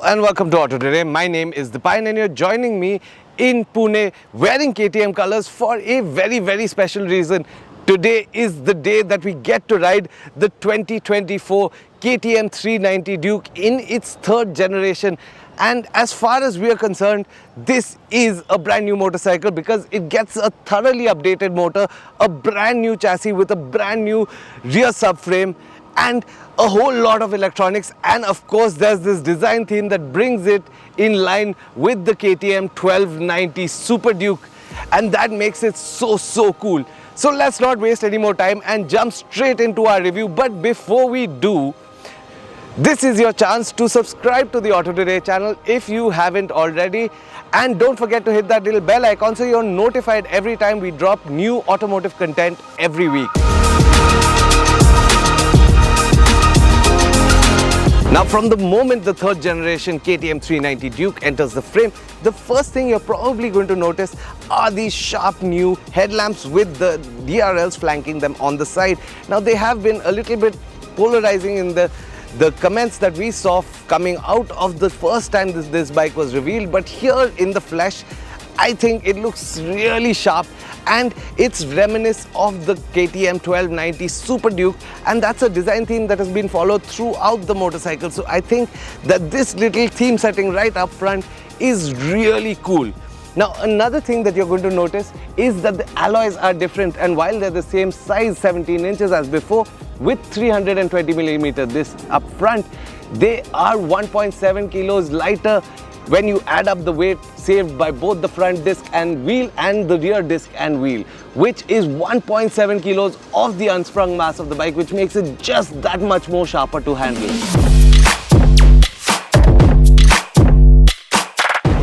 and welcome to Auto Today. My name is Dipayan and you're joining me in Pune wearing KTM colors for a very special reason. Today is the day that we get to ride the 2024 KTM 390 Duke in its third generation. And as far as we are concerned, this is a brand new motorcycle because it gets a thoroughly updated motor, a brand new chassis with a brand new rear subframe, and a whole lot of electronics. And of course there's this design theme that brings it in line with the KTM 1290 Super Duke, and that makes it so cool. So let's not waste any more time and jump straight into our review. But before we do, this is your chance to subscribe to the Auto Today channel if you haven't already, and don't forget to hit that little bell icon so you're notified every time we drop new automotive content every week. Now, from the moment the third generation KTM 390 Duke enters the frame, the first thing you're probably going to notice are these sharp new headlamps with the DRLs flanking them on the side. Now, they have been a little bit polarizing in the comments that we saw coming out of the first time this bike was revealed, but here in the flesh, I think it looks really sharp and it's reminiscent of the KTM 1290 Super Duke, and that's a design theme that has been followed throughout the motorcycle. So I think that this little theme setting right up front is really cool. Now, another thing that you're going to notice is that the alloys are different, and while they're the same size, 17 inches as before, with 320mm disc up front, they are 1.7 kilos lighter when you add up the weight saved by both the front disc and wheel and the rear disc and wheel, which is 1.7 kilos of the unsprung mass of the bike, which makes it just that much more sharper to handle.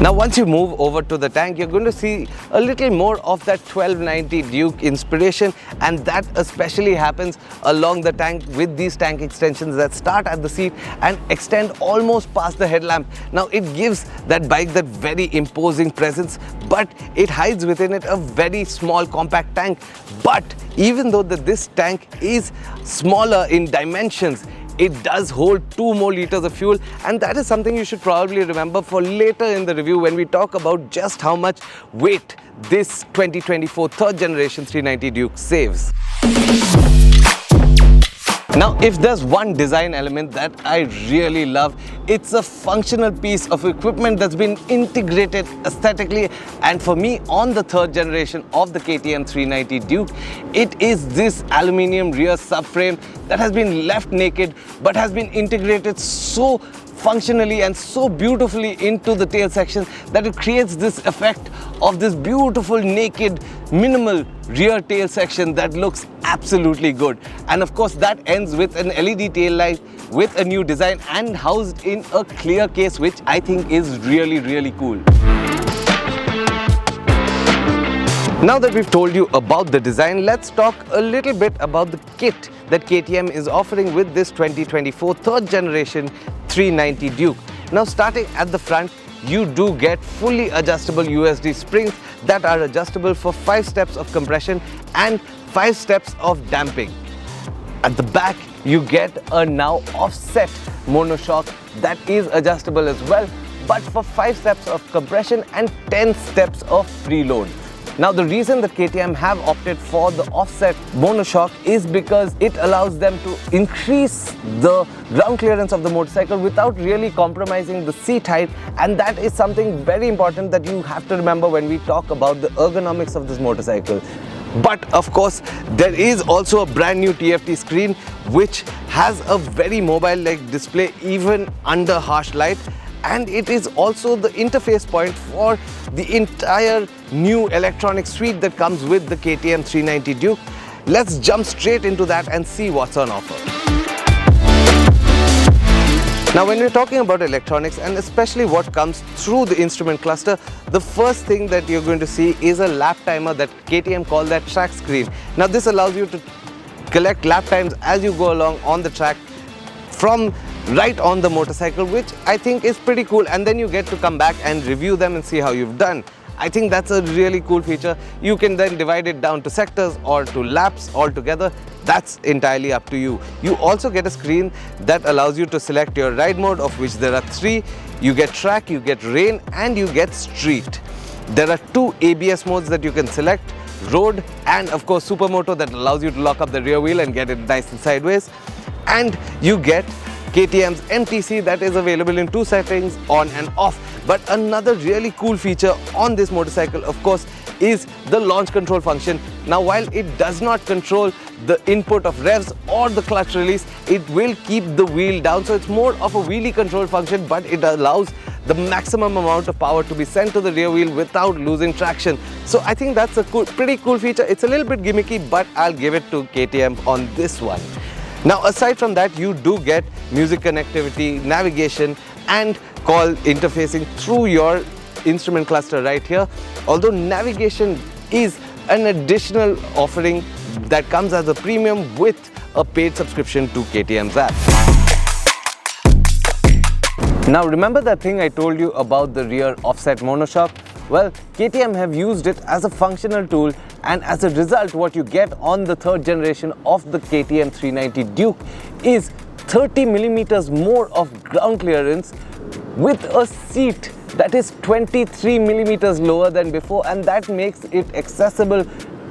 Now, once you move over to the tank, you're going to see a little more of that 1290 Duke inspiration, and that especially happens along the tank with these tank extensions that start at the seat and extend almost past the headlamp. Now, it gives that bike that very imposing presence, but it hides within it a very small compact tank. But even though this tank is smaller in dimensions, it does hold 2 more liters of fuel, and that is something you should probably remember for later in the review when we talk about just how much weight this 2024 third generation 390 Duke saves. Now, if there's one design element that I really love, it's a functional piece of equipment that's been integrated aesthetically, and for me, on the third generation of the KTM 390 Duke, it is this aluminium rear subframe that has been left naked but has been integrated so functionally and so beautifully into the tail section that it creates this effect of this beautiful naked minimal rear tail section that looks absolutely good. And of course that ends with an LED tail light with a new design and housed in a clear case, which I think is really cool. Now that we've told you about the design, let's talk a little bit about the kit that KTM is offering with this 2024 third generation 390 Duke. Now, starting at the front, you do get fully adjustable USD springs that are adjustable for 5 steps of compression and 5 steps of damping. At the back, you get a now offset monoshock that is adjustable as well, but for 5 steps of compression and 10 steps of preload. Now, the reason that KTM have opted for the offset monoshock is because it allows them to increase the ground clearance of the motorcycle without really compromising the seat height, and that is something very important that you have to remember when we talk about the ergonomics of this motorcycle. But of course, there is also a brand new TFT screen which has a very mobile-like display even under harsh light, and it is also the interface point for the entire new electronic suite that comes with the KTM 390 Duke. Let's jump straight into that and see what's on offer. Now, when we're talking about electronics and especially what comes through the instrument cluster, the first thing that you're going to see is a lap timer that KTM call that track screen. Now, this allows you to collect lap times as you go along on the track from right on the motorcycle, which I think is pretty cool, and then you get to come back and review them and see how you've done. I think that's a really cool feature. You can then divide it down to sectors or to laps altogether. That's entirely up to you. You also get a screen that allows you to select your ride mode, of which there are 3. You get track, you get rain, and you get street. There are 2 ABS modes that you can select, road and of course supermoto, that allows you to lock up the rear wheel and get it nice and sideways. And you get KTM's MTC that is available in 2 settings, on and off. But another really cool feature on this motorcycle, of course, is the launch control function. Now, while it does not control the input of revs or the clutch release, it will keep the wheel down. So it's more of a wheelie control function, but it allows the maximum amount of power to be sent to the rear wheel without losing traction. So I think that's a pretty cool feature. It's a little bit gimmicky, but I'll give it to KTM on this one. Now, aside from that, you do get music connectivity, navigation, and call interfacing through your instrument cluster right here. Although navigation is an additional offering that comes as a premium with a paid subscription to KTM's app. Now, remember that thing I told you about the rear offset monoshock? Well, KTM have used it as a functional tool, and as a result, what you get on the 3rd generation of the KTM 390 Duke is 30 millimeters more of ground clearance with a seat that is 23 millimeters lower than before, and that makes it accessible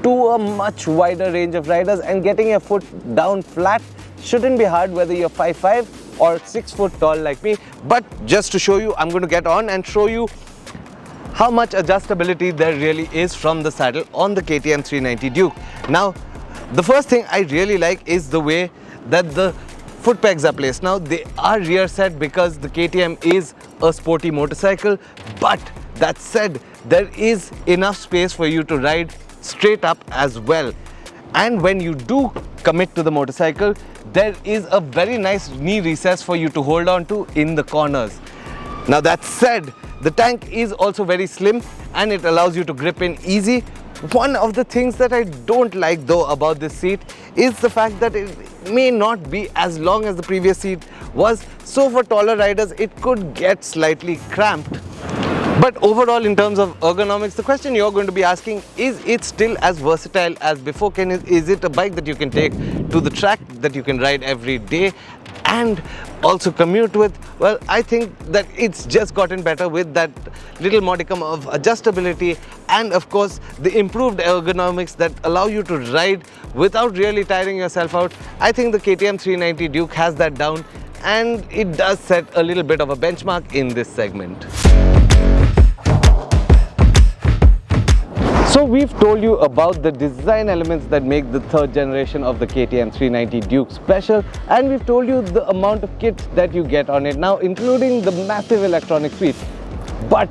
to a much wider range of riders. And getting your foot down flat shouldn't be hard, whether you're 5'5" or 6 foot tall like me. But just to show you, I'm going to get on and show you how much adjustability there really is from the saddle on the KTM 390 Duke. Now, the first thing I really like is the way that the foot pegs are placed. Now, they are rear set because the KTM is a sporty motorcycle, but that said, there is enough space for you to ride straight up as well. And when you do commit to the motorcycle, there is a very nice knee recess for you to hold on to in the corners. Now, that said, the tank is also very slim and it allows you to grip in easy. One of the things that I don't like though about this seat is the fact that it may not be as long as the previous seat was. So for taller riders, it could get slightly cramped. But overall, in terms of ergonomics, the question you're going to be asking, is it still as versatile as before? Is it a bike that you can take to the track, that you can ride every day and also commute with? Well, I think that it's just gotten better with that little modicum of adjustability and of course the improved ergonomics that allow you to ride without really tiring yourself out. I think the KTM 390 Duke has that down, and it does set a little bit of a benchmark in this segment. So we've told you about the design elements that make the 3rd generation of the KTM 390 Duke special, and we've told you the amount of kit that you get on it now, including the massive electronic suite. But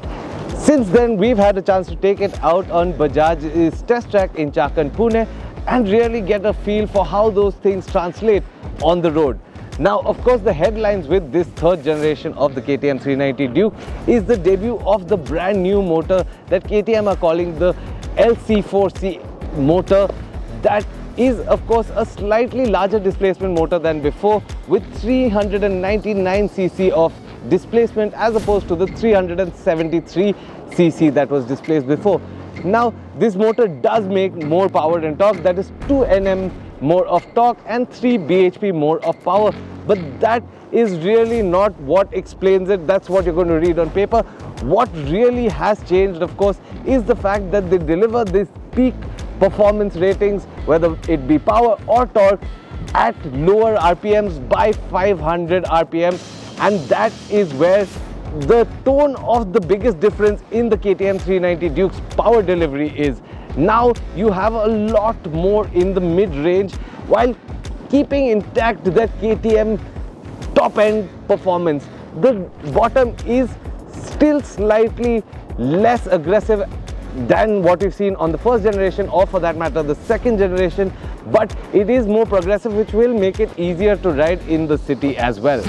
since then, we've had a chance to take it out on Bajaj's test track in Chakan, Pune, and really get a feel for how those things translate on the road. Now, of course, the headlines with this 3rd generation of the KTM 390 Duke is the debut of the brand new motor that KTM are calling the LC4C motor. That is, of course, a slightly larger displacement motor than before, with 399cc of displacement as opposed to the 373cc that was displaced before. Now, this motor does make more power and torque, that is 2 Nm more of torque and 3 bhp more of power. But that is really not what explains it. That's what you're going to read on paper. What really has changed, of course, is the fact that they deliver this peak performance ratings, whether it be power or torque, at lower RPMs by 500 RPM, and that is where the tone of the biggest difference in the KTM 390 Duke's power delivery is. Now you have a lot more in the mid-range while keeping intact that KTM top-end performance. The bottom is still slightly less aggressive than what we've seen on the 1st generation, or for that matter the 2nd generation, but it is more progressive, which will make it easier to ride in the city as well.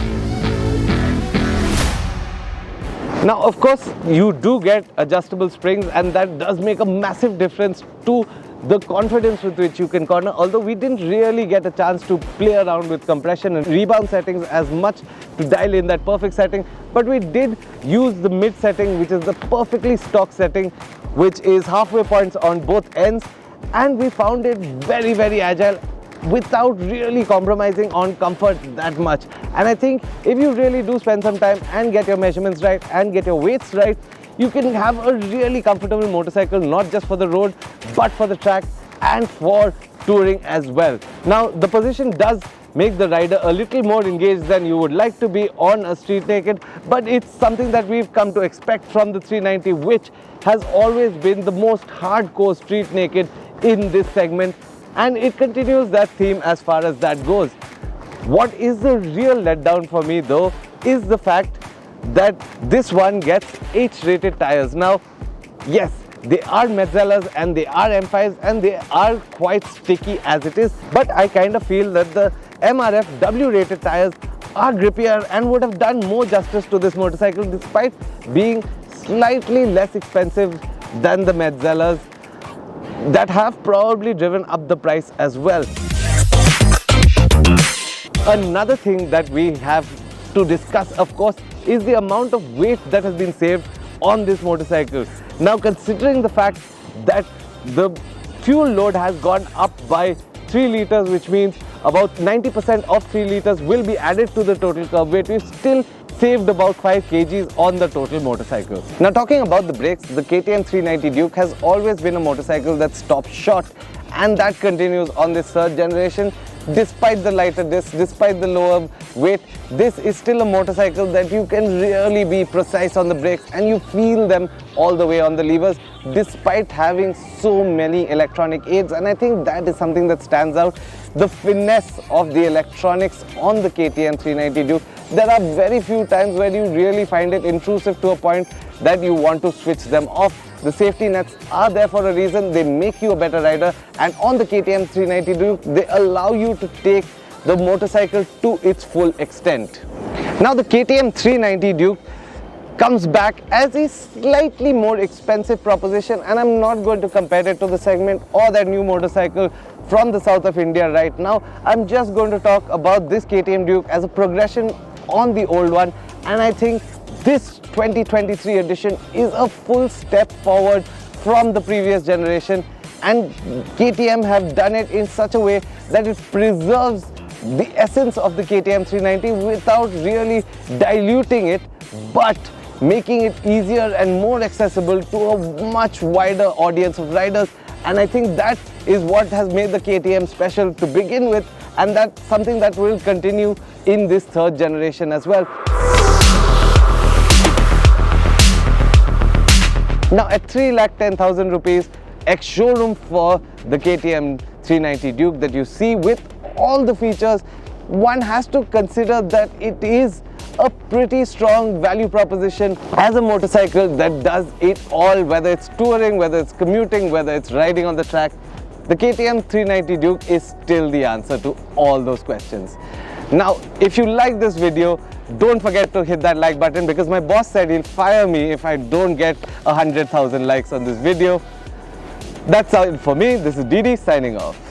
Now, of course, you do get adjustable springs, and that does make a massive difference to the confidence with which you can corner, although we didn't really get a chance to play around with compression and rebound settings as much to dial in that perfect setting, but we did use the mid setting, which is the perfectly stock setting, which is halfway points on both ends, and we found it very, very agile without really compromising on comfort that much. And I think if you really do spend some time and get your measurements right and get your weights right, you can have a really comfortable motorcycle, not just for the road, but for the track and for touring as well. Now, the position does make the rider a little more engaged than you would like to be on a street naked, but it's something that we've come to expect from the 390, which has always been the most hardcore street naked in this segment, and it continues that theme as far as that goes. What is the real letdown for me though is the fact that this one gets H-rated tires. Now, yes, they are Metzeller's and they are M5s and they are quite sticky as it is, but I kind of feel that the MRF W-rated tires are grippier and would have done more justice to this motorcycle despite being slightly less expensive than the Metzeller's that have probably driven up the price as well. Another thing that we have to discuss, of course, is the amount of weight that has been saved on this motorcycle. Now, considering the fact that the fuel load has gone up by 3 liters, which means about 90% of 3 liters will be added to the total curb weight, we've still saved about 5 kgs on the total motorcycle. Now, talking about the brakes, the KTM 390 Duke has always been a motorcycle that stops short, and that continues on this third generation. Despite the lighter disc, despite the lower weight, this is still a motorcycle that you can really be precise on the brakes and you feel them all the way on the levers despite having so many electronic aids, and I think that is something that stands out. The finesse of the electronics on the KTM 390 Duke. There are very few times where you really find it intrusive to a point that you want to switch them off. The safety nets are there for a reason. They make you a better rider, and on the KTM 390 Duke, they allow you to take the motorcycle to its full extent. Now, the KTM 390 Duke comes back as a slightly more expensive proposition, and I'm not going to compare it to the segment or that new motorcycle from the south of India right now. I'm just going to talk about this KTM Duke as a progression on the old one, and I think this 2023 edition is a full step forward from the previous generation, and KTM have done it in such a way that it preserves the essence of the KTM 390 without really diluting it, but making it easier and more accessible to a much wider audience of riders. And I think that is what has made the KTM special to begin with, and that's something that will continue in this third generation as well. Now, at 3,10,000 rupees, ex-showroom for the KTM 390 Duke that you see with all the features, one has to consider that it is a pretty strong value proposition as a motorcycle that does it all, whether it's touring, whether it's commuting, whether it's riding on the track. The KTM 390 Duke is still the answer to all those questions. Now, if you like this video, don't forget to hit that like button, because my boss said he'll fire me if I don't get 100,000 likes on this video. That's all for me. This is Didi signing off.